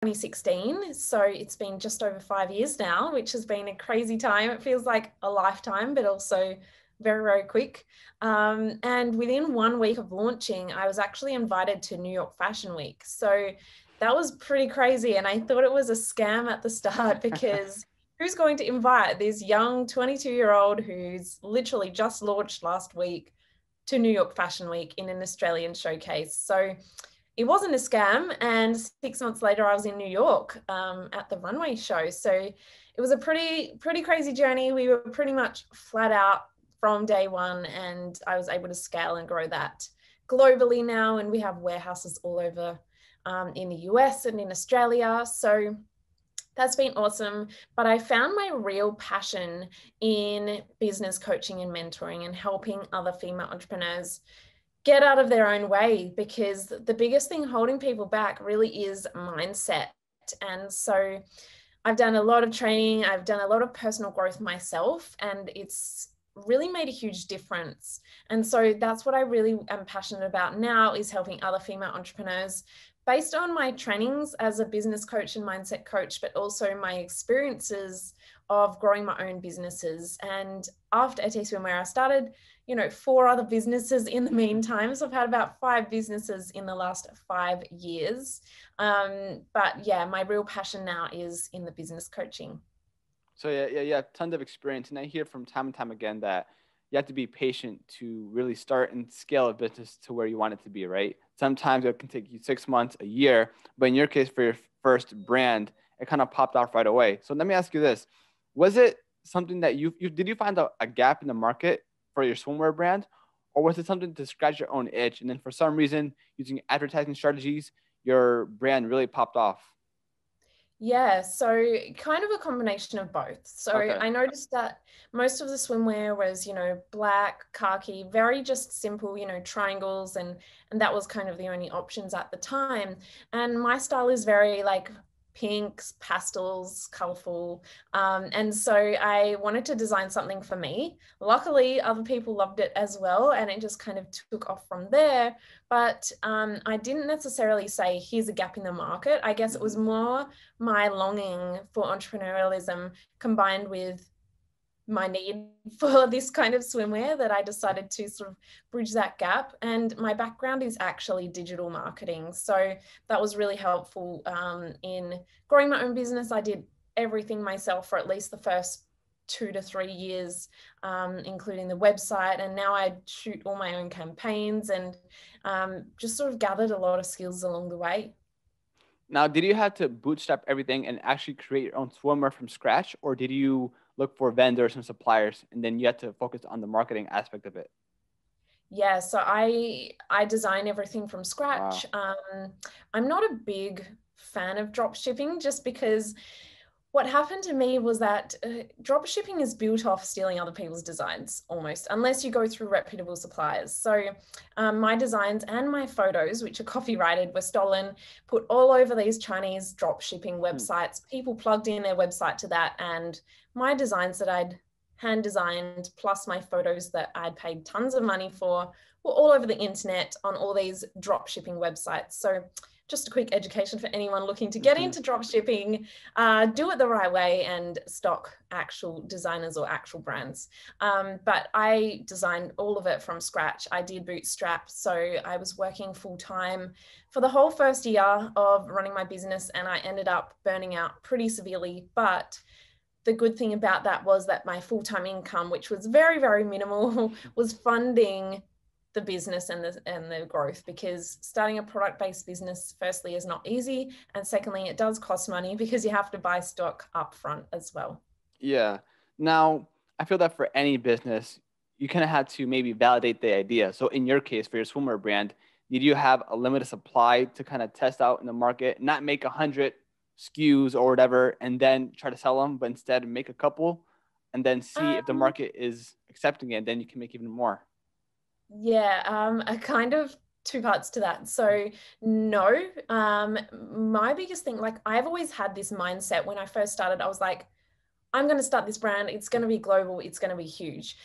2016. So it's been just over 5 years now, which has been a crazy time. It feels like a lifetime, but also very, very quick. And within 1 week of launching, I was actually invited to New York Fashion Week. So that was pretty crazy. And I thought it was a scam at the start because who's going to invite this young 22-year-old who's literally just launched last week to New York Fashion Week in an Australian showcase? So it wasn't a scam. And 6 months later, I was in New York at the runway show. So it was a pretty crazy journey. We were pretty much flat out from day one, and I was able to scale and grow that globally now. And we have warehouses all over in the US and in Australia. So that's been awesome. But I found my real passion in business coaching and mentoring and helping other female entrepreneurs get out of their own way, because the biggest thing holding people back really is mindset. And so I've done a lot of training, I've done a lot of personal growth myself, and it's really made a huge difference. And so that's what I really am passionate about now, is helping other female entrepreneurs based on my trainings as a business coach and mindset coach, but also my experiences of growing my own businesses. And after AT Swimwear, I started 4 other businesses in the meantime. So I've had about 5 businesses in the last 5 years. But yeah, my real passion now is in the business coaching. So yeah, tons of experience. And I hear from time and time again that you have to be patient to really start and scale a business to where you want it to be, right? Sometimes it can take you 6 months, a year, but in your case, for your first brand, it kind of popped off right away. So let me ask you this. Was it something that did you find a gap in the market for your swimwear brand, or was it something to scratch your own itch? And then for some reason, using advertising strategies, your brand really popped off? Yeah, so kind of a combination of both. So Okay. I noticed that most of the swimwear was, black, khaki, very just simple, triangles, and that was kind of the only options at the time. And my style is very like pinks, pastels, colorful. And so I wanted to design something for me. Luckily, other people loved it as well, and it just kind of took off from there. But I didn't necessarily say, here's a gap in the market. I guess it was more my longing for entrepreneurialism combined with my need for this kind of swimwear that I decided to sort of bridge that gap. And my background is actually digital marketing. So that was really helpful in growing my own business. I did everything myself for at least the first 2 to 3 years, including the website. And now I shoot all my own campaigns and just sort of gathered a lot of skills along the way. Now, did you have to bootstrap everything and actually create your own swimwear from scratch, or did you look for vendors and suppliers, and then you had to focus on the marketing aspect of it? Yeah, so I design everything from scratch. Wow. I'm not a big fan of drop shipping, just because what happened to me was that drop shipping is built off stealing other people's designs almost, unless you go through reputable suppliers. So my designs and my photos, which are copyrighted, were stolen, put all over these Chinese drop shipping websites. People plugged in their website to that, and my designs that I'd hand designed, plus my photos that I'd paid tons of money for, were all over the internet on all these drop shipping websites. So just a quick education for anyone looking to get into drop shipping, do it the right way and stock actual designers or actual brands. But I designed all of it from scratch. I did bootstrap. So I was working full time for the whole first year of running my business, and I ended up burning out pretty severely. But the good thing about that was that my full-time income, which was very, very minimal, was funding the business and the growth, because starting a product-based business, firstly, is not easy, and secondly, it does cost money because you have to buy stock upfront as well. Yeah. Now, I feel that for any business, you kind of had to maybe validate the idea. So in your case, for your swimwear brand, did you have a limited supply to kind of test out in the market, not make 100 SKUs or whatever, and then try to sell them, but instead make a couple and then see if the Um, market is accepting it, and then you can make even more? yeah, a kind of two parts to that. So no, my biggest thing, like I've always had this mindset when I first started, I was like, I'm going to start this brand. It's going to be global. It's going to be huge.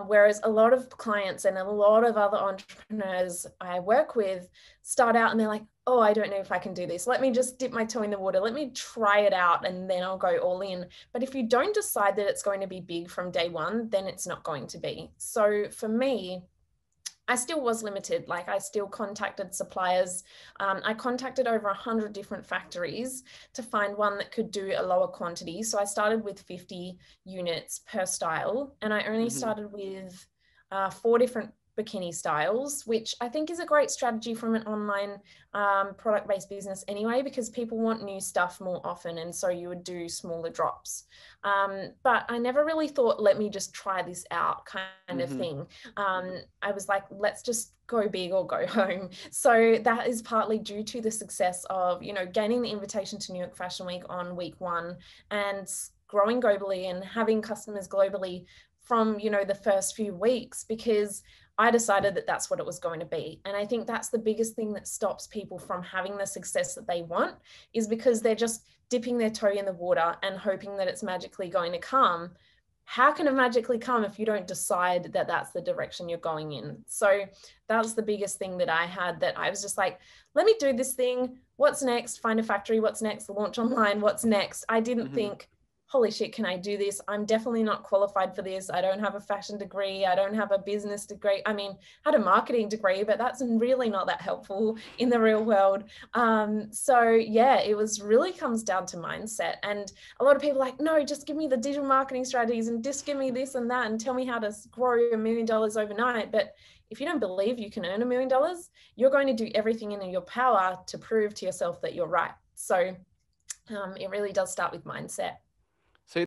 Whereas a lot of clients and a lot of other entrepreneurs I work with start out and they're like, oh, I don't know if I can do this. Let me just dip my toe in the water. Let me try it out and then I'll go all in. But if you don't decide that it's going to be big from day one, then it's not going to be. So for me, I still was limited. Like I still contacted suppliers. I contacted over 100 different factories to find one that could do a lower quantity. So I started with 50 units per style, and I only started with 4 different bikini styles, which I think is a great strategy from an online product-based business anyway, because people want new stuff more often, and so you would do smaller drops. But I never really thought, let me just try this out kind of thing. I was like, let's just go big or go home. So that is partly due to the success of, you know, gaining the invitation to New York Fashion Week on week 1 and growing globally and having customers globally from, you know, the first few weeks, because I decided that that's what it was going to be. And I think that's the biggest thing that stops people from having the success that they want, is because they're just dipping their toe in the water and hoping that it's magically going to come. How can it magically come if you don't decide that that's the direction you're going in? So that's the biggest thing that I had, that I was just like, let me do this thing. What's next? Find a factory. What's next? Launch online. What's next? I didn't think, holy shit, can I do this? I'm definitely not qualified for this. I don't have a fashion degree. I don't have a business degree. I mean, I had a marketing degree, but that's really not that helpful in the real world. So yeah, it was really comes down to mindset. And a lot of people are like, no, just give me the digital marketing strategies and just give me this and that and tell me how to grow $1 million overnight. But if you don't believe you can earn $1 million, you're going to do everything in your power to prove to yourself that you're right. So it really does start with mindset.